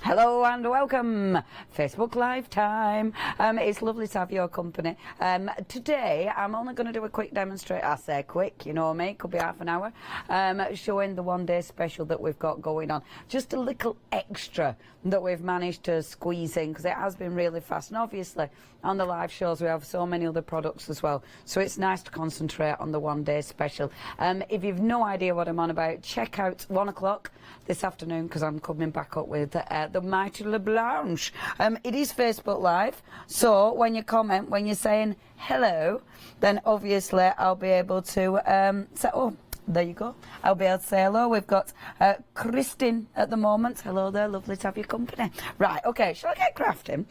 Hello and welcome, Facebook Live time. It's lovely to have your company. Today I'm only going to do a quick demonstration. I say quick, you know me, could be half an hour, showing the one-day special that we've got going on. Just a little extra that we've managed to squeeze in because it has been really fast. And obviously on the live shows we have so many other products as well, so it's nice to concentrate on the one-day special. If you've no idea what I'm on about, check out 1 o'clock this afternoon because I'm coming back up with the mighty LaBlanche. It is Facebook Live, so when you comment, when you're saying hello, then obviously I'll be able to say, oh, there you go, I'll be able to say hello. We've got Kristin at the moment. Hello there, lovely to have your company. Right, okay, shall I get crafting?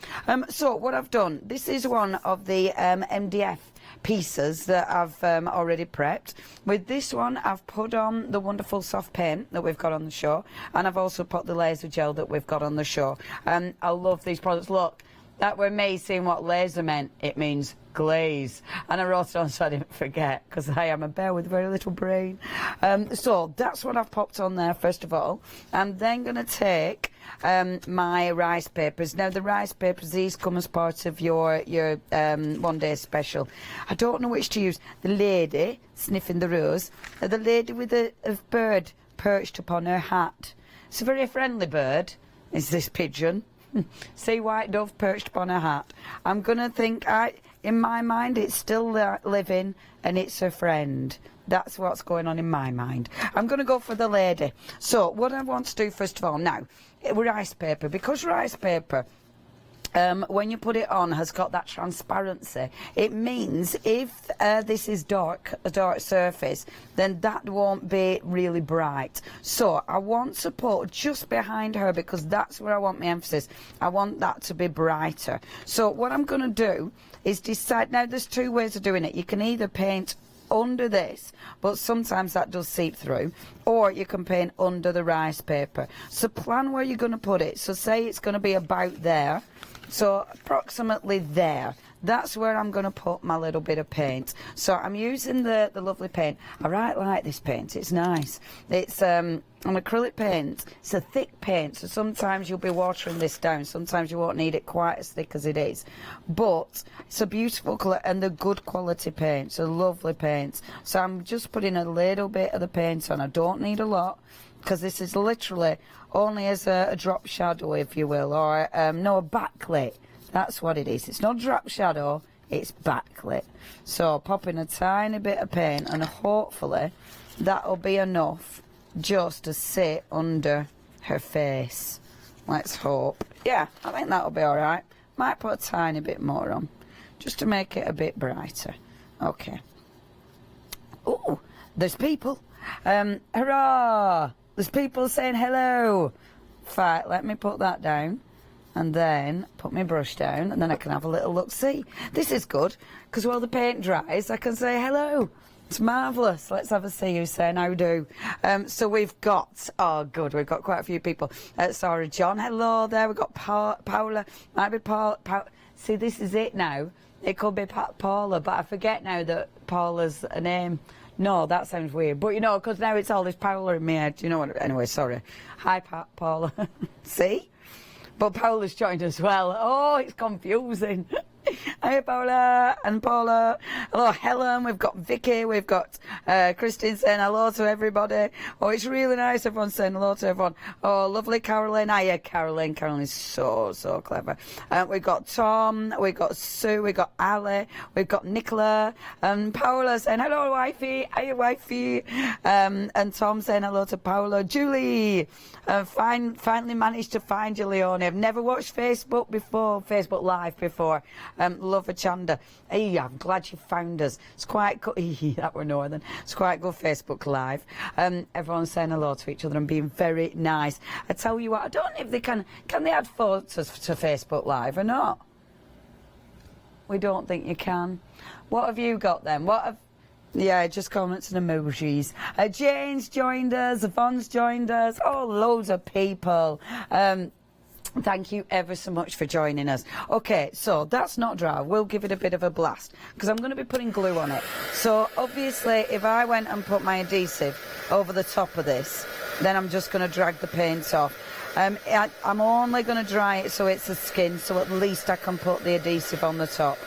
So what I've done, this is one of the MDF pieces that I've already prepped. With this one I've put on the wonderful soft paint that we've got on the show, and I've also put the laser gel that we've got on the show. I love these products. Look, that were me seeing what laser meant. It means glaze, and I wrote it on so I didn't forget because I am a bear with very little brain. So that's what I've popped on there first of all. I'm then going to take my rice papers. Now the rice papers, these come as part of your one day special. I don't know which to use. The lady sniffing the rose, the lady with a bird perched upon her hat. It's a very friendly bird, is this pigeon. See, white dove perched upon her hat. I'm going to think, in my mind, it's still living and it's her friend. That's what's going on in my mind. I'm going to go for the lady. So what I want to do first of all, now, rice paper. Because rice paper, when you put it on, has got that transparency. It means if this is a dark surface, then that won't be really bright. So I want to put just behind her because that's where I want my emphasis. I want that to be brighter. So what I'm going to do is decide. Now there's two ways of doing it. You can either paint under this, but sometimes that does seep through, or you can paint under the rice paper. So plan where you're going to put it. So say it's going to be about there. So approximately there. That's where I'm going to put my little bit of paint. So I'm using the lovely paint. I right like this paint. It's nice. It's an acrylic paint. It's a thick paint, so sometimes you'll be watering this down. Sometimes you won't need it quite as thick as it is. But it's a beautiful colour and the good quality paint. It's a lovely paint. So I'm just putting a little bit of the paint on. I don't need a lot, because this is literally only as a drop shadow, if you will, or no, a backlit. That's what it is. It's not drop shadow, it's backlit. So popping a tiny bit of paint, and hopefully that'll be enough just to sit under her face. Let's hope. Yeah, I think that'll be all right. Might put a tiny bit more on, just to make it a bit brighter. Okay. Oh, there's people. Hurrah! There's people saying hello. Right, let me put that down and then put my brush down, and then I can have a little look-see. This is good because while the paint dries I can say hello. It's marvellous. Let's have a see who's saying how do. So we've got, oh good, we've got quite a few people. Sorry, John, hello there. We've got Paula, might be Paula. See, this is it now. It could be Paula, but I forget now that Paula's a name. No, that sounds weird. But, you know, because now it's all this Paula in my head. You know what? Anyway, sorry. Hi, Paula. See? But Paula's joined as well. Oh, it's confusing. Hi, Paula and Paula. Hello, Helen. We've got Vicky. We've got Kristin saying hello to everybody. Oh, it's really nice. Everyone's saying hello to everyone. Oh, lovely Caroline. Hiya, Caroline. Caroline is so clever. We've got Tom. We've got Sue. We've got Ali. We've got Nicola. And Paula saying hello, wifey. Hiya, wifey. And Tom saying hello to Paula. Julie. Finally managed to find you, Leonie. I've never watched Facebook Live before. Love Hochanda. Hey, I'm glad you found us. It's quite good. That were northern. It's quite good Facebook Live. Everyone's saying hello to each other and being very nice. I tell you what, I don't know if they can they add photos to Facebook Live or not? We don't think you can. What have you got then? Yeah, just comments and emojis. Jane's joined us. Yvonne's joined us. Oh, loads of people. Thank you ever so much for joining us. Okay, so that's not dry. We'll give it a bit of a blast because I'm going to be putting glue on it. So obviously if I went and put my adhesive over the top of this, then I'm just going to drag the paint off. I'm only going to dry it so it's a skin, so at least I can put the adhesive on the top.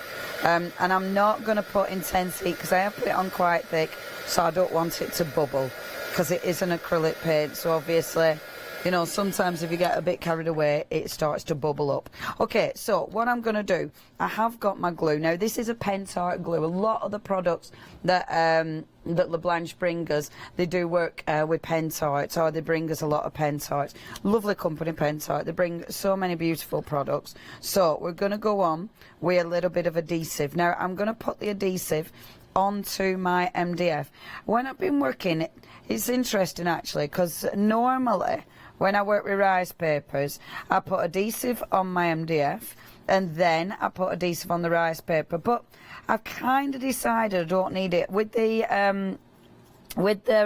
And I'm not going to put intense heat because I have put it on quite thick, so I don't want it to bubble because it is an acrylic paint, so obviously, you know, sometimes if you get a bit carried away, it starts to bubble up. Okay, so what I'm going to do, I have got my glue. Now, this is a Pentart glue. A lot of the products that that LaBlanche bring us, they do work with Pentart, or they bring us a lot of Pentart. Lovely company, Pentart. They bring so many beautiful products. So we're going to go on with a little bit of adhesive. Now, I'm going to put the adhesive onto my MDF. When I've been working, it's interesting actually, because normally when I work with rice papers, I put adhesive on my MDF and then I put adhesive on the rice paper. But I've kind of decided I don't need it. With the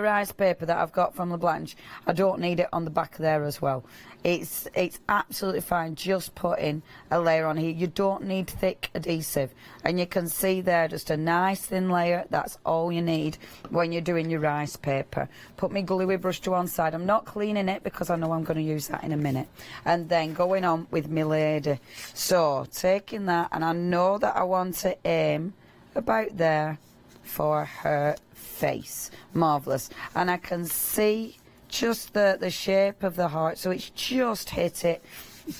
rice paper that I've got from LaBlanche, I don't need it on the back there as well. It's absolutely fine just putting a layer on here. You don't need thick adhesive, and you can see there just a nice thin layer. That's all you need when you're doing your rice paper. Put my gluey brush to one side. I'm not cleaning it because I know I'm going to use that in a minute. And then going on with my lady. So taking that, and I know that I want to aim about there for her face. Marvellous. And I can see just the shape of the heart, so it's just hit it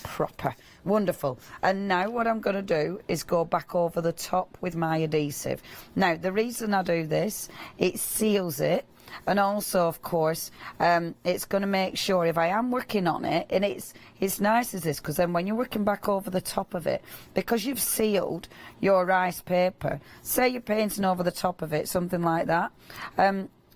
proper. Wonderful. And now what I'm going to do is go back over the top with my adhesive. Now, the reason I do this, it seals it, and also, of course, it's going to make sure if I am working on it, and it's nice as this, because then when you're working back over the top of it, because you've sealed your rice paper, say you're painting over the top of it, something like that,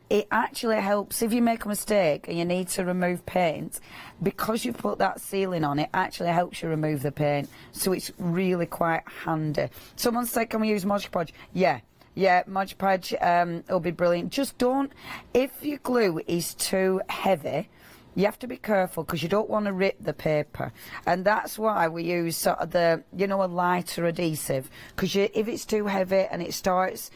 it actually helps if you make a mistake and you need to remove paint, because you put that sealing on, it actually helps you remove the paint, so it's really quite handy. Someone said, can we use Mod Podge? Yeah, Mod Podge will be brilliant. Just don't, if your glue is too heavy, you have to be careful because you don't want to rip the paper, and that's why we use sort of the, you know, a lighter adhesive, because if it's too heavy and it starts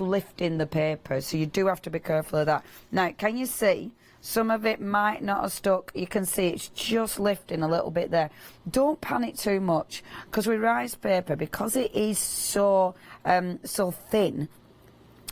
lifting the paper, so you do have to be careful of that. Now, can you see? Some of it might not have stuck. You can see it's just lifting a little bit there. Don't panic too much, because with rice paper, because it is so thin,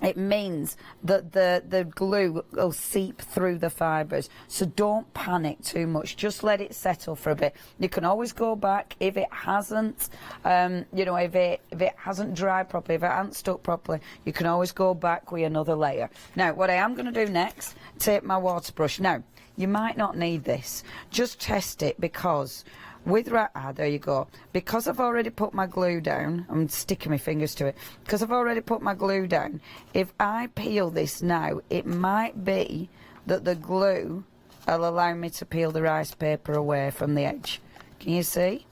it means that the glue will seep through the fibres. So don't panic too much. Just let it settle for a bit. You can always go back if it hasn't, you know, if it hasn't dried properly, if it hasn't stuck properly, you can always go back with another layer. Now, what I am going to do next, take my water brush. Now, you might not need this. Just test it, because there you go. Because I've already put my glue down, I'm sticking my fingers to it. Because I've already put my glue down, if I peel this now, it might be that the glue will allow me to peel the rice paper away from the edge. Can you see?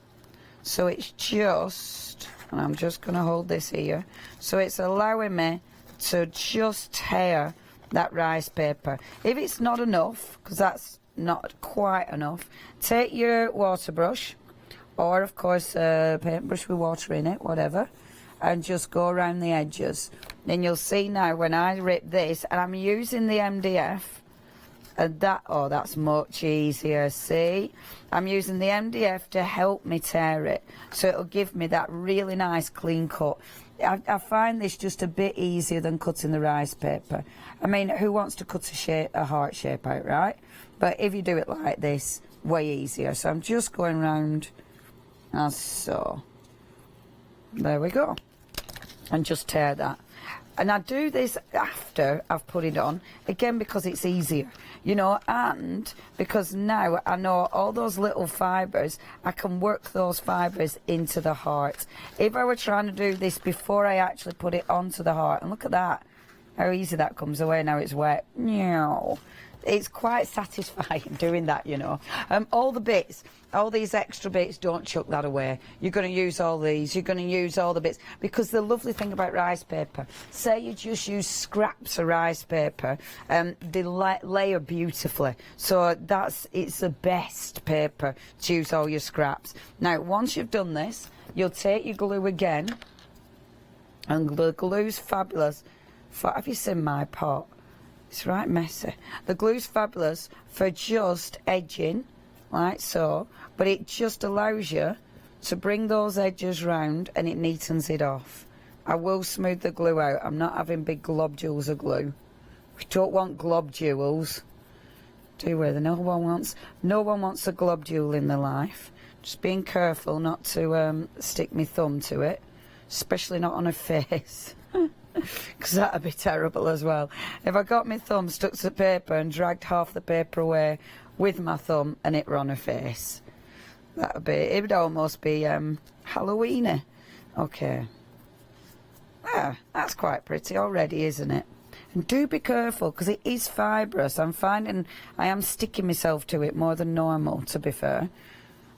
So it's just, and I'm just going to hold this here, so it's allowing me to just tear that rice paper. If it's not enough, because that's not quite enough, take your water brush, or of course a paintbrush with water in it, whatever, and just go around the edges. Then you'll see now when I rip this, and I'm using the MDF, and that's much easier. See, I'm using the MDF to help me tear it, so it'll give me that really nice clean cut. I find this just a bit easier than cutting the rice paper. I mean, who wants to cut a heart shape out, right? But if you do it like this, way easier. So I'm just going round as so. There we go. And just tear that. And I do this after I've put it on, again because it's easier, you know, and because now I know all those little fibres, I can work those fibres into the heart. If I were trying to do this before I actually put it onto the heart, and look at that, how easy that comes away now it's wet. It's quite satisfying doing that, you know. All the bits, all these extra bits, don't chuck that away. You're going to use all these, you're going to use all the bits, because the lovely thing about rice paper, say you just use scraps of rice paper, they layer beautifully. So it's the best paper to use all your scraps. Now, once you've done this, you'll take your glue again, and the glue's fabulous. Have you seen my pot? It's right messy. The glue's fabulous for just edging like so, but it just allows you to bring those edges round and it neatens it off. I will smooth the glue out. I'm not having big globules of glue. We don't want globules, do we? No one wants a globule in their life. Just being careful not to stick my thumb to it, especially not on a face, because that'd be terrible as well. If I got my thumb stuck to the paper and dragged half the paper away with my thumb and it were on a face, it would almost be Halloweeny. Okay. Ah, that's quite pretty already, isn't it? And do be careful, because it is fibrous. I'm finding I am sticking myself to it more than normal, to be fair.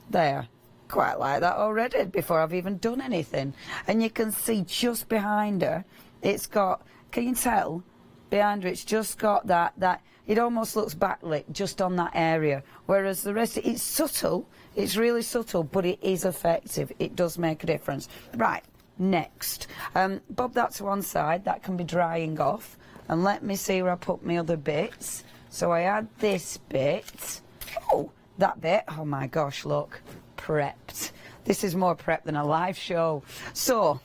There. Quite like that already, before I've even done anything. And you can see just behind her, it's got, can you tell? Behind her, it's just got that it almost looks backlit just on that area. Whereas the rest, it's subtle. It's really subtle, but it is effective. It does make a difference. Right. Next, bob that to one side. That can be drying off, and let me see where I put my other bits. So I add this bit. Oh, that bit. Oh my gosh, look, prepped. This is more prep than a live show. So,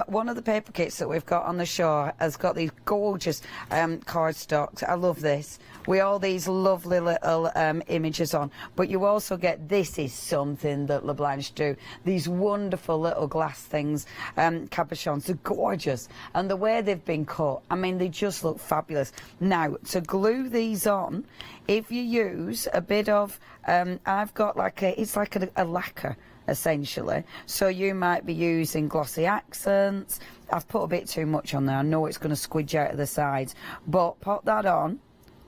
one of the paper kits that we've got on the show has got these gorgeous cardstocks. I love this. With all these lovely little images on. But you also get, this is something that LaBlanche do, these wonderful little glass things, cabochons. They're gorgeous. And the way they've been cut, I mean, they just look fabulous. Now, to glue these on, if you use a bit of, I've got like it's like a lacquer, essentially. So you might be using glossy accents. I've put a bit too much on there. I know it's going to squidge out of the sides, but pop that on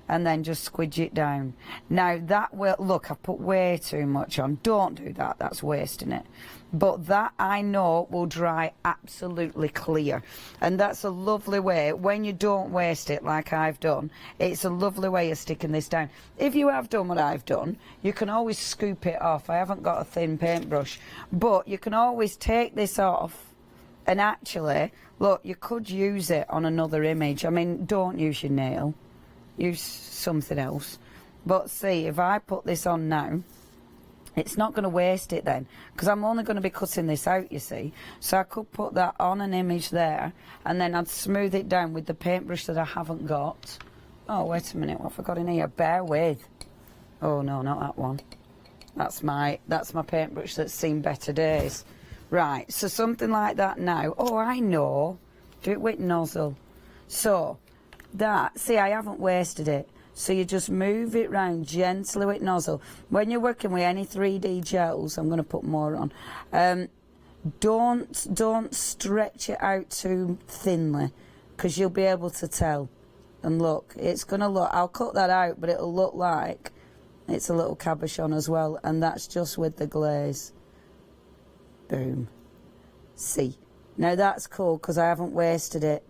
and then just squidge it down. Now that will, look, I've put way too much on. Don't do that, that's wasting it. But that, I know, will dry absolutely clear. And that's a lovely way, when you don't waste it like I've done, it's a lovely way of sticking this down. If you have done what I've done, you can always scoop it off. I haven't got a thin paintbrush, but you can always take this off. And actually, look, you could use it on another image. I mean, don't use your nail. Use something else. But see, if I put this on now, it's not going to waste it then, because I'm only going to be cutting this out, you see. So I could put that on an image there, and then I'd smooth it down with the paintbrush that I haven't got. Oh, wait a minute, what have I got in here? Bear with. Oh, no, not that one. That's my paintbrush that's seen better days. Right, so something like that now. Oh, I know. Do it with nozzle. So, that, see, I haven't wasted it. So you just move it round gently with nozzle. When you're working with any 3D gels, I'm going to put more on. Don't stretch it out too thinly, because you'll be able to tell. And look, it's going to look, I'll cut that out, but it'll look like it's a little cabochon as well. And that's just with the glaze. Boom. See. Now that's cool, because I haven't wasted it.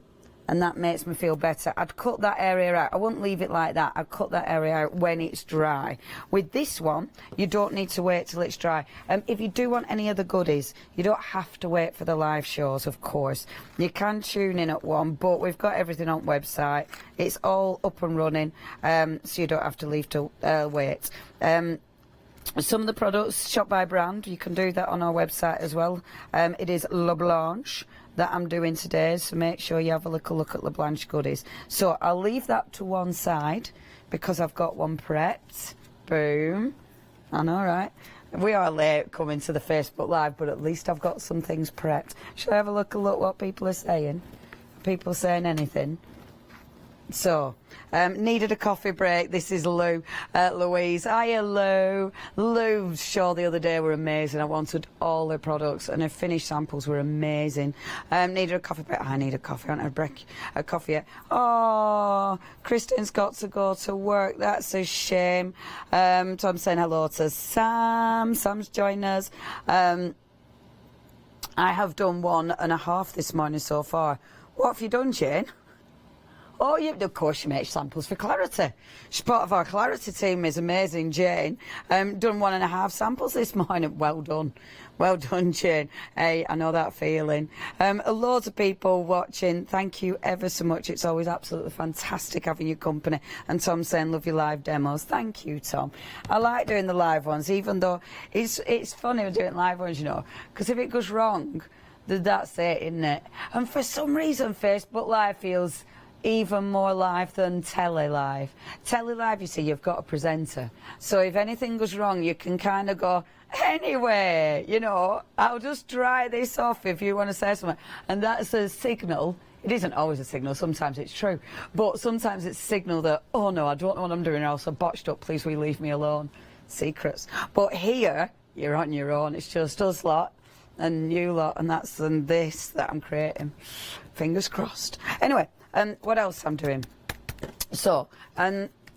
And that makes me feel better. I'd cut that area out. I wouldn't leave it like that. I'd cut that area out when it's dry. With this one, you don't need to wait till it's dry. If you do want any other goodies, you don't have to wait for the live shows, of course. You can tune in at one, but we've got everything on website. It's all up and running, so you don't have to leave to wait. Some of the products, shop by brand, you can do that on our website as well. It is LaBlanche that I'm doing today, so make sure you have a little look at LaBlanche goodies. So I'll leave that to one side because I've got one prepped. Boom. I know, right? We are late coming to the Facebook Live, but at least I've got some things prepped. Shall I have a look what people are saying? Are people saying anything? So, needed a coffee break. This is Lou, Louise. Hiya, Lou. Lou's show the other day were amazing. I wanted all the products, and her finished samples were amazing. Needed a coffee break. I need a coffee. I don't have a coffee yet. Oh, Kristen's got to go to work. That's a shame. So I'm saying hello to Sam. Sam's joined us. I have done 1.5 this morning so far. What have you done, Jane? Oh, of course she makes samples for Clarity. She's part of our Clarity team, is amazing, Jane. Done 1.5 samples this morning. Well done. Well done, Jane. Hey, I know that feeling. Loads of people watching. Thank you ever so much. It's always absolutely fantastic having your company. And Tom saying, love your live demos. Thank you, Tom. I like doing the live ones, even though it's funny doing live ones, you know, because if it goes wrong, that's it, isn't it? And for some reason, Facebook Live feels even more live than Telly Live. Telly Live, you see, you've got a presenter. So if anything goes wrong, you can kind of go, anyway, you know, I'll just dry this off if you want to say something. And that's a signal. It isn't always a signal, sometimes it's true. But sometimes it's a signal that, oh no, I don't know what I'm doing, or else I'm botched up, please will you leave me alone. Secrets. But here, you're on your own. It's just us lot and you lot, and that's this that I'm creating. Fingers crossed. Anyway, what else I'm doing? So,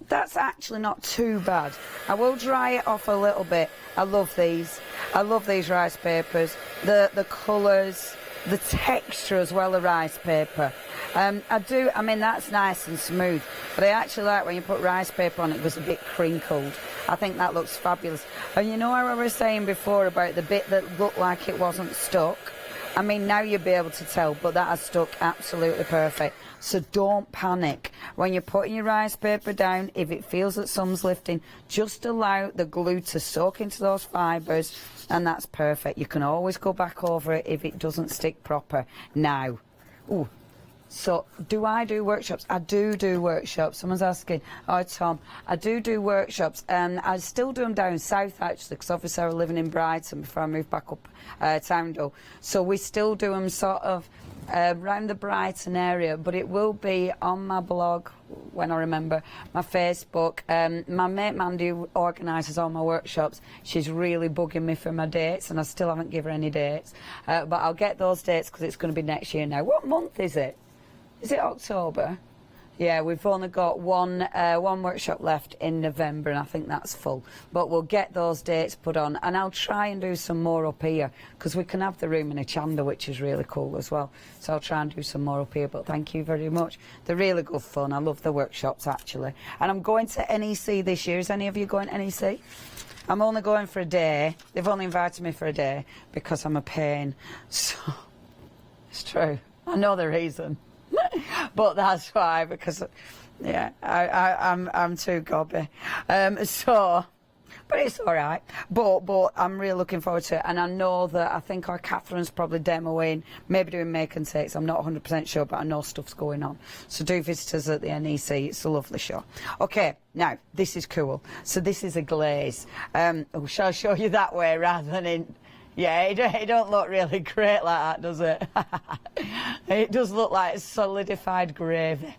that's actually not too bad. I will dry it off a little bit. I love these. I love these rice papers. The colours, the texture as well of rice paper. I mean, that's nice and smooth, but I actually like when you put rice paper on it, it goes a bit crinkled. I think that looks fabulous. And you know how I was saying before about the bit that looked like it wasn't stuck? I mean, now you'll be able to tell, but that has stuck absolutely perfect. So don't panic. When you're putting your rice paper down, if it feels that some's lifting, just allow the glue to soak into those fibres, and that's perfect. You can always go back over it if it doesn't stick proper. Now, ooh. So, do I do workshops? I do workshops. Someone's asking, oh, Tom, I do workshops. I still do them down south, actually, because obviously I was living in Brighton before I moved back up Towndale. So we still do them sort of around the Brighton area, but it will be on my blog, when I remember, my Facebook. My mate Mandy, who organises all my workshops, she's really bugging me for my dates, and I still haven't given her any dates. But I'll get those dates because it's going to be next year now. What month is it? Is it October? Yeah, we've only got one workshop left in November, and I think that's full. But we'll get those dates put on, and I'll try and do some more up here, because we can have the room in Hochanda, which is really cool as well. So I'll try and do some more up here, but thank you very much. They're really good fun. I love the workshops, actually. And I'm going to NEC this year. Is any of you going to NEC? I'm only going for a day. They've only invited me for a day, because I'm a pain. So, it's true. I know the reason. But that's why, because yeah, I'm too gobby. But it's all right. But I'm really looking forward to it, and I know that I think our Catherine's probably demoing, maybe doing make and takes. I'm not 100% sure, but I know stuff's going on. So do visit us at the NEC. It's a lovely show. Okay, now this is cool. So this is a glaze. Shall I show you that way rather than in? Yeah, it don't look really great like that, does it? It does look like solidified gravy.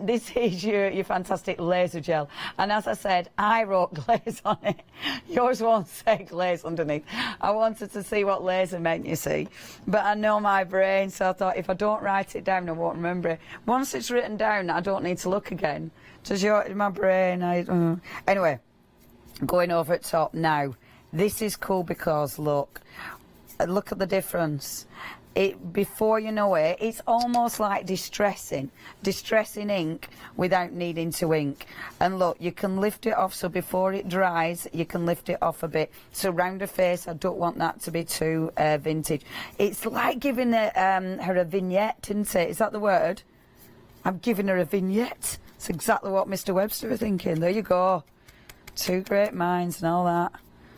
This is your fantastic laser gel. And as I said, I wrote glaze on it. Yours won't say glaze underneath. I wanted to see what laser meant, you see. But I know my brain, so I thought if I don't write it down, I won't remember it. Once it's written down, I don't need to look again. Does my brain? Anyway, going over at top now. This is cool because look at the difference. Before you know it, it's almost like distressing ink without needing to ink. And look, you can lift it off, so before it dries, you can lift it off a bit. So round her face, I don't want that to be too vintage. It's like giving her a vignette, isn't it? Is that the word? I'm giving her a vignette. It's exactly what Mr. Webster was thinking. There you go. Two great minds and all that.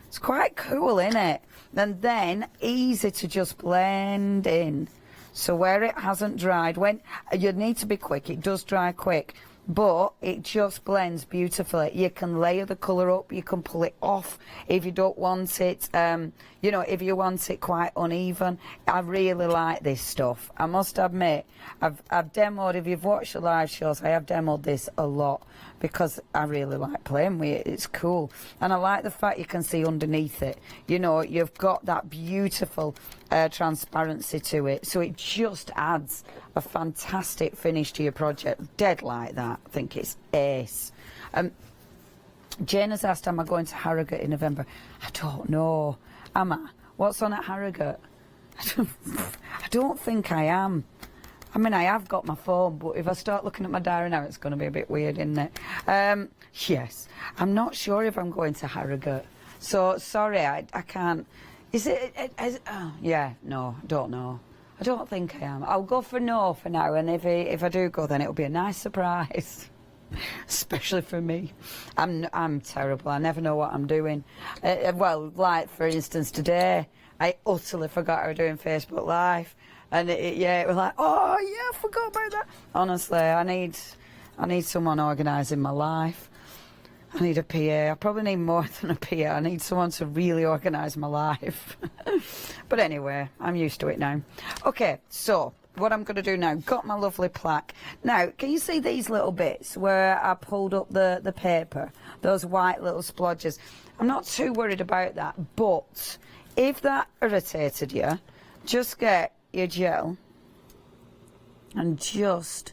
It's quite cool, isn't it? And then easy to just blend in. So where it hasn't dried, when you need to be quick, it does dry quick, but it just blends beautifully. You can layer the colour up, you can pull it off if you don't want it, you know, if you want it quite uneven. I really like this stuff. I must admit, I've demoed, if you've watched the live shows, I have demoed this a lot because I really like playing with it. It's cool. And I like the fact you can see underneath it. You know, you've got that beautiful transparency to it. So it just adds a fantastic finish to your project. Dead like that. I think it's ace. Jane has asked, am I going to Harrogate in November? I don't know. Am I? What's on at Harrogate? I don't think I am. I mean, I have got my phone, but if I start looking at my diary now, it's going to be a bit weird, isn't it? Yes, I'm not sure if I'm going to Harrogate. So, sorry, I can't. Is it? Yeah, no, I don't know. I don't think I am. I'll go for no for now, and if I do go, then it'll be a nice surprise. Especially for me. I'm terrible. I never know what I'm doing. Well, like, for instance, today, I utterly forgot I was doing Facebook Live. And it was like, oh, yeah, I forgot about that. Honestly, I need someone organising my life. I need a PA. I probably need more than a PA. I need someone to really organise my life. But anyway, I'm used to it now. Okay, so what I'm going to do now, got my lovely plaque. Now, can you see these little bits where I pulled up the paper? Those white little splodges. I'm not too worried about that, but if that irritated you, just get your gel and just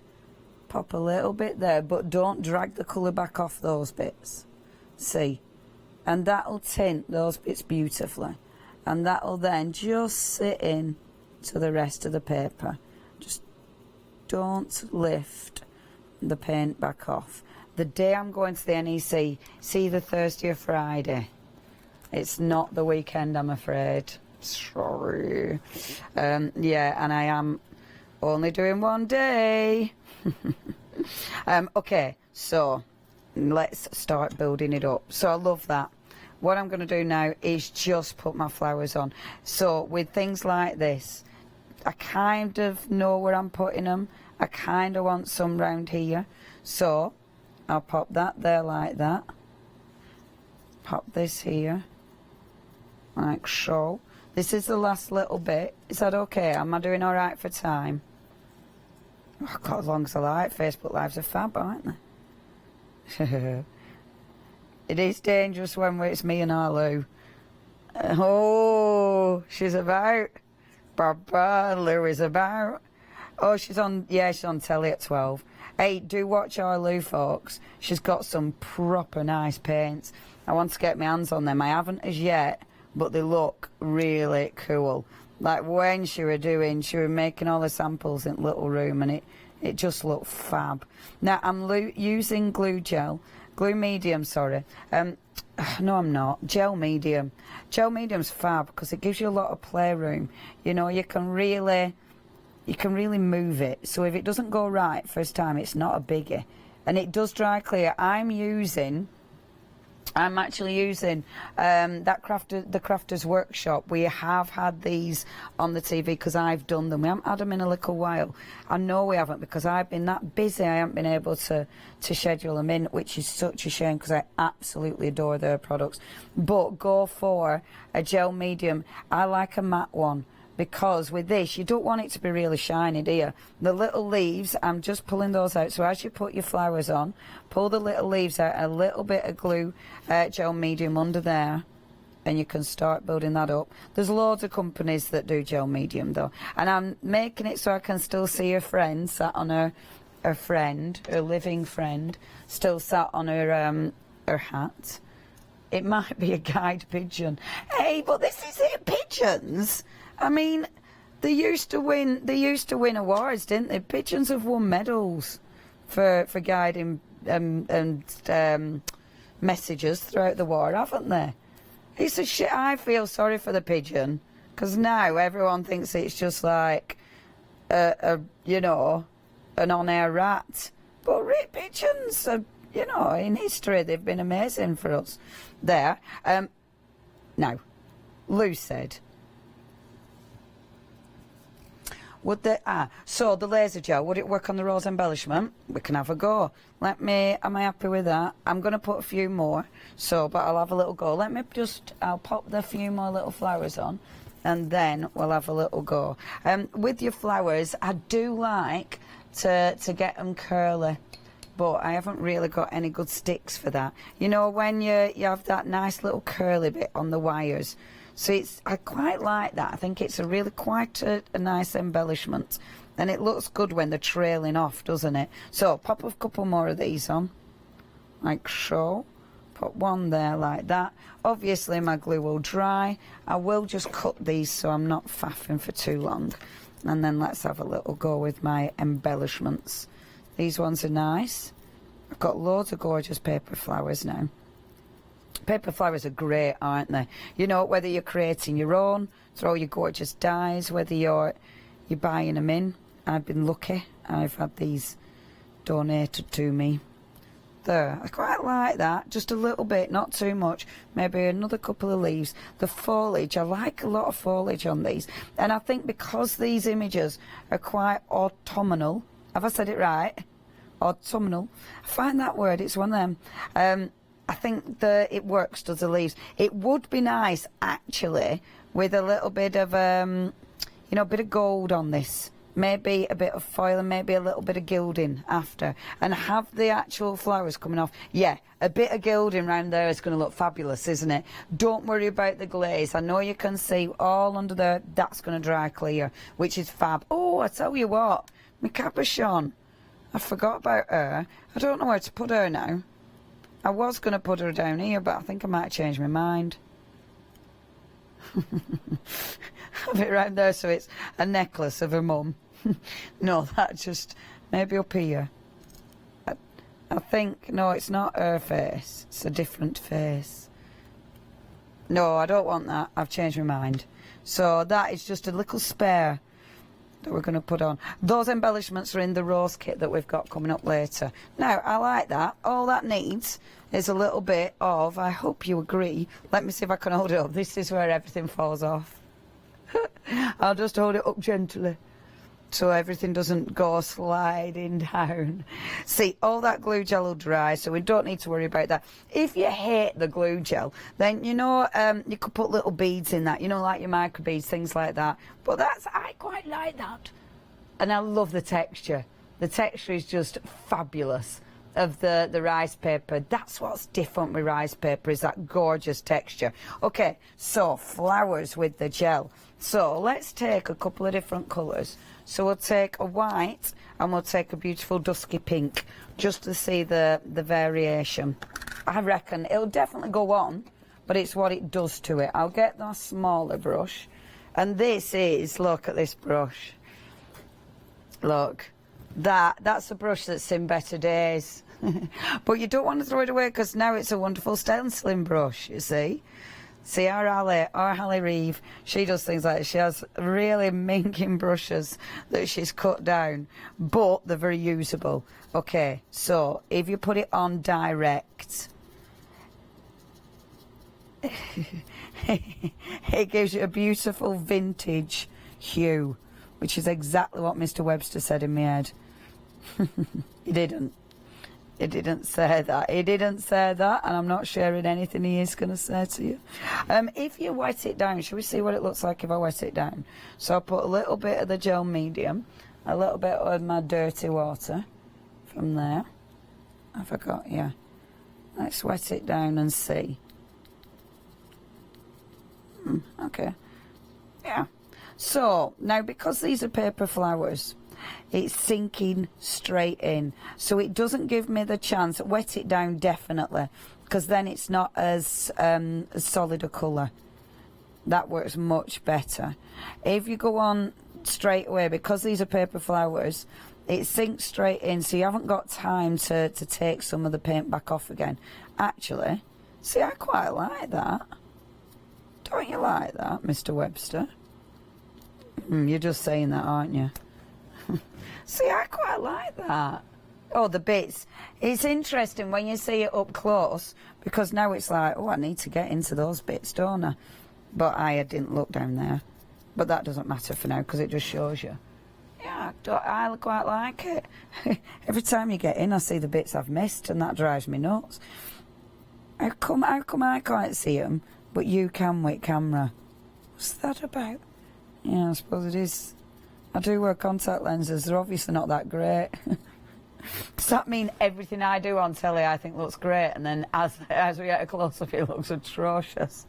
pop a little bit there, but don't drag the colour back off those bits. See? And that'll tint those bits beautifully. And that'll then just sit in to the rest of the paper. Just don't lift the paint back off. The day I'm going to the NEC, it's either Thursday or Friday. It's not the weekend, I'm afraid. Sorry. Yeah, and I am only doing one day. Okay, so let's start building it up. So I love that. What I'm going to do now is just put my flowers on. So with things like this, I kind of know where I'm putting them. I kind of want some round here. So I'll pop that there like that. Pop this here. Like so. This is the last little bit. Is that okay? Am I doing all right for time? Oh, God, as long as I like. Facebook Lives are fab, aren't they? It is dangerous when it's me and Arlo. Oh, she's about. Barbara Lou is about. Oh, she's on, yeah, she's on telly at 12. Hey, do watch our Lou, folks. She's got some proper nice paints. I want to get my hands on them. I haven't as yet, but they look really cool. Like when she were making all the samples in little room, and it just looked fab. Now I'm using glue medium, sorry. No, I'm not. Gel medium. Gel medium's fab because it gives you a lot of playroom. You know, you can really move it. So if it doesn't go right first time, it's not a biggie, and it does dry clear. I'm actually using the Crafters Workshop. We have had these on the TV because I've done them. We haven't had them in a little while. I know we haven't because I've been that busy. I haven't been able to schedule them in, which is such a shame because I absolutely adore their products. But go for a gel medium. I like a matte one, because with this, you don't want it to be really shiny, do you? The little leaves, I'm just pulling those out. So as you put your flowers on, pull the little leaves out, a little bit of glue, gel medium under there, and you can start building that up. There's loads of companies that do gel medium, though. And I'm making it so I can still see her friend sat on her living friend, still sat on her hat. It might be a guide pigeon. Hey, but this is it, pigeons. I mean, they used to win awards, didn't they? Pigeons have won medals for guiding messages throughout the war, haven't they? It's a shit. I feel sorry for the pigeon because now everyone thinks it's just like an on-air rat. But pigeons are, in history they've been amazing for us. There. Now, Lou said. So the laser gel, would it work on the rose embellishment? We can have a go. Am I happy with that? I'm going to put a few more, but I'll have a little go. I'll pop the few more little flowers on, and then we'll have a little go. With your flowers, I do like to get them curly, but I haven't really got any good sticks for that. You know, when you have that nice little curly bit on the wires. So I quite like that. I think it's quite a nice embellishment. And it looks good when they're trailing off, doesn't it? So pop a couple more of these on, like so. Put one there like that. Obviously my glue will dry. I will just cut these so I'm not faffing for too long. And then let's have a little go with my embellishments. These ones are nice. I've got loads of gorgeous paper flowers now. Paper flowers are great, aren't they? You know, whether you're creating your own, throw your gorgeous dies, whether you're buying them in. I've been lucky. I've had these donated to me. There, I quite like that. Just a little bit, not too much. Maybe another couple of leaves. The foliage, I like a lot of foliage on these. And I think because these images are quite autumnal, have I said it right? Autumnal. I find that word, it's one of them. I think it works, does the leaves. It would be nice, actually, with a little bit of, you know, a bit of gold on this. Maybe a bit of foil and maybe a little bit of gilding after. And have the actual flowers coming off. Yeah, a bit of gilding around there is going to look fabulous, isn't it? Don't worry about the glaze. I know you can see all under there. That's going to dry clear, which is fab. Oh, I tell you what, my cabochon. I forgot about her. I don't know where to put her now. I was going to put her down here, but I think I might change my mind. Have it round there so it's a necklace of her mum. No, that just maybe up here. I think, no, it's not her face. It's a different face. No, I don't want that. I've changed my mind. So that is just a little spare that we're going to put on. Those embellishments are in the rose kit that we've got coming up later. Now, I like that. All that needs is a little bit of, I hope you agree, let me see if I can hold it up. This is where everything falls off. I'll just hold it up gently so everything doesn't go sliding down. See, all that glue gel will dry, so we don't need to worry about that. If you hate the glue gel, then, you know, you could put little beads in that, you know, like your micro beads, things like that. But I quite like that. And I love the texture. The texture is just fabulous of the rice paper. That's what's different with rice paper, is that gorgeous texture. Okay, so flowers with the gel. So let's take a couple of different colours. So we'll take a white and we'll take a beautiful dusky pink, just to see the variation. I reckon it'll definitely go on, but it's what it does to it. I'll get that smaller brush, and this is, look at this brush. Look, that's a brush that's seen better days. But you don't want to throw it away, because now it's a wonderful stenciling brush, you see. See, our Hallie Reeve, she does things like this. She has really minking brushes that she's cut down, but they're very usable. Okay, so if you put it on direct, it gives you a beautiful vintage hue, which is exactly what Mr. Webster said in my head. He didn't. He didn't say that. He didn't say that, and I'm not sharing anything he is going to say to you. If you wet it down, shall we see what it looks like if I wet it down? So I put a little bit of the gel medium, a little bit of my dirty water from there. I forgot, yeah. Let's wet it down and see. Okay. Yeah. So, now because these are paper flowers, it's sinking straight in, so it doesn't give me the chance. Wet it down definitely, because then it's not as solid a colour. That works much better. If you go on straight away, because these are paper flowers, it sinks straight in, so you haven't got time to take some of the paint back off again. Actually, see, I quite like that. Don't you like that, Mr. Webster? You're just saying that, aren't you? See, I quite like that. Oh, the bits. It's interesting when you see it up close, because now it's like, oh, I need to get into those bits, don't I? But I didn't look down there. But that doesn't matter for now, because it just shows you. Yeah, I quite like it. Every time you get in, I see the bits I've missed, and that drives me nuts. How come I can't see them, but you can with camera? What's that about? Yeah, I suppose it is. I do wear contact lenses. They're obviously not that great. Does that mean everything I do on telly I think looks great, and then as we get a close-up it looks atrocious?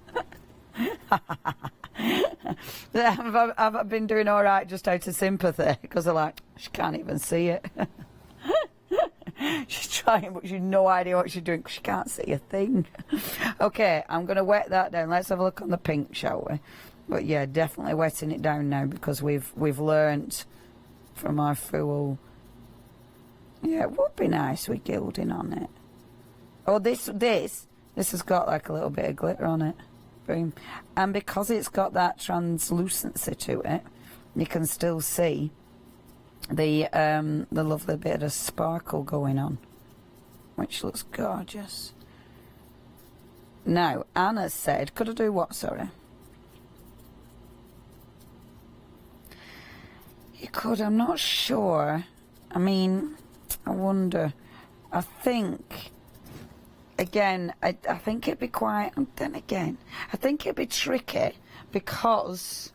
I've been doing all right just out of sympathy, because they're like, she can't even see it. She's trying, but she's no idea what she's doing, because she can't see a thing. Okay, I'm going to wet that down. Let's have a look on the pink, shall we? But yeah, definitely wetting it down now because we've learnt from our fool. Yeah, it would be nice with gilding on it. Oh, this has got like a little bit of glitter on it. Boom. And because it's got that translucency to it, you can still see the lovely bit of sparkle going on, which looks gorgeous. Now, Anna said, could I do what, sorry? You could, I'm not sure. I mean, I wonder. I think, again, I think it'd be quite, and then again, I think it'd be tricky because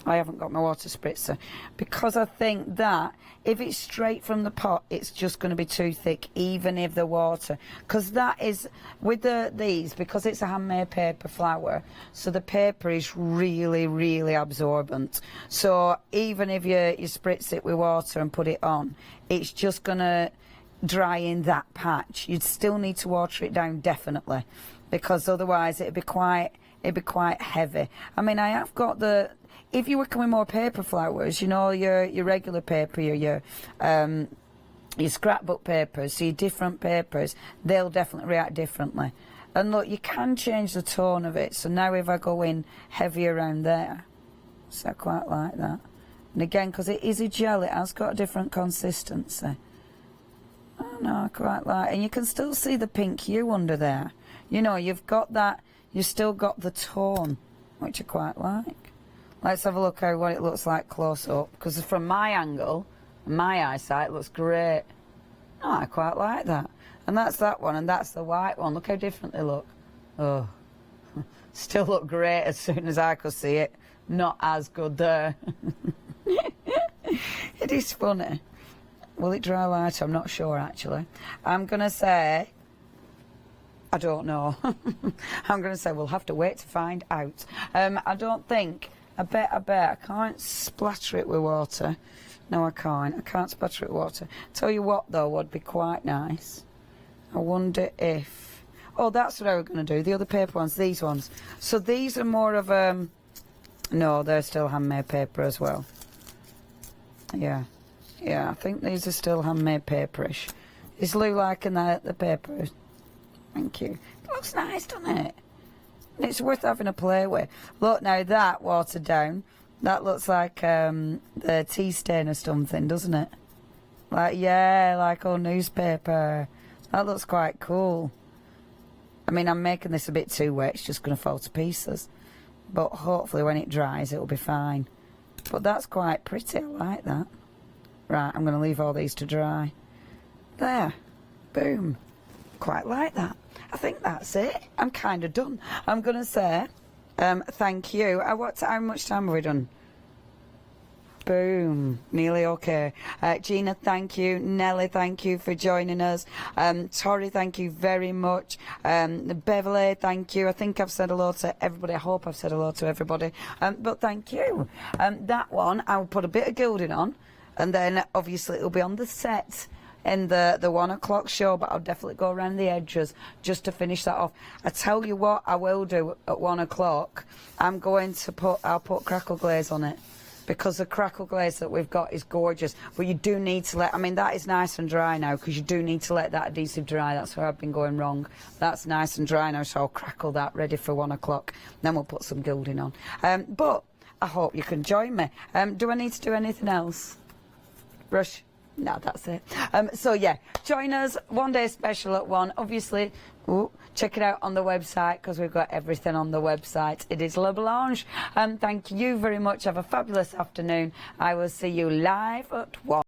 I haven't got my water spritzer, because I think that if it's straight from the pot, it's just going to be too thick, even if the water, because that is, with these, because it's a handmade paper flower, so the paper is really, really absorbent. So even if you spritz it with water and put it on, it's just going to dry in that patch. You'd still need to water it down, definitely, because otherwise it'd be quite heavy. I mean, I have got the, if you work with more paper flowers, you know, your regular paper, your scrapbook papers, so your different papers, they'll definitely react differently. And look, you can change the tone of it. So now if I go in heavy around there, so I quite like that. And again, because it is a gel, it has got a different consistency. Oh no, I quite like, and you can still see the pink hue under there. You know, you've got that, you've still got the tone, which I quite like. Let's have a look at what it looks like close up, because from my angle, my eyesight, it looks great. Oh, I quite like that. And that's that one, and that's the white one. Look how different they look. Oh, still look great as soon as I could see it. Not as good there. It is funny. Will it dry lighter? I'm not sure, actually. I'm going to say, I don't know. I'm going to say we'll have to wait to find out. I don't think, I bet I can't splatter it with water. No, I can't splatter it with water. Tell you what, though, would be quite nice. I wonder if, oh, that's what I was going to do. The other paper ones, these ones. So these are more of, no, they're still handmade paper as well. Yeah. Yeah, I think these are still handmade paperish. Is Lou liking the paper? Thank you. It looks nice, doesn't it? And it's worth having a play with. Look, now that watered down, that looks like the tea stain or something, doesn't it? Like, yeah, like old newspaper. That looks quite cool. I mean, I'm making this a bit too wet. It's just going to fall to pieces. But hopefully when it dries, it'll be fine. But that's quite pretty. I like that. Right, I'm going to leave all these to dry. There. Boom. Quite like that. I think that's it. I'm kind of done. I'm going to say thank you. How much time have we done? Boom. Nearly okay. Gina, thank you. Nelly, thank you for joining us. Tori, thank you very much. Beverly, thank you. I think I've said hello to everybody. I hope I've said hello to everybody. But thank you. That one, I'll put a bit of gilding on. And then, obviously, it'll be on the set in the 1 o'clock show, but I'll definitely go around the edges just to finish that off. I tell you what I will do at 1 o'clock. I'll put Crackle Glaze on it, because the Crackle Glaze that we've got is gorgeous. But you do need to let, I mean, that is nice and dry now, because you do need to let that adhesive dry. That's where I've been going wrong. That's nice and dry now, so I'll crackle that ready for 1 o'clock. Then we'll put some gilding on. But I hope you can join me. Do I need to do anything else? Brush? No, that's it. So yeah, join us. One day special at 1. Obviously, check it out on the website, because we've got everything on the website. It is LaBlanche. Thank you very much. Have a fabulous afternoon. I will see you live at 1.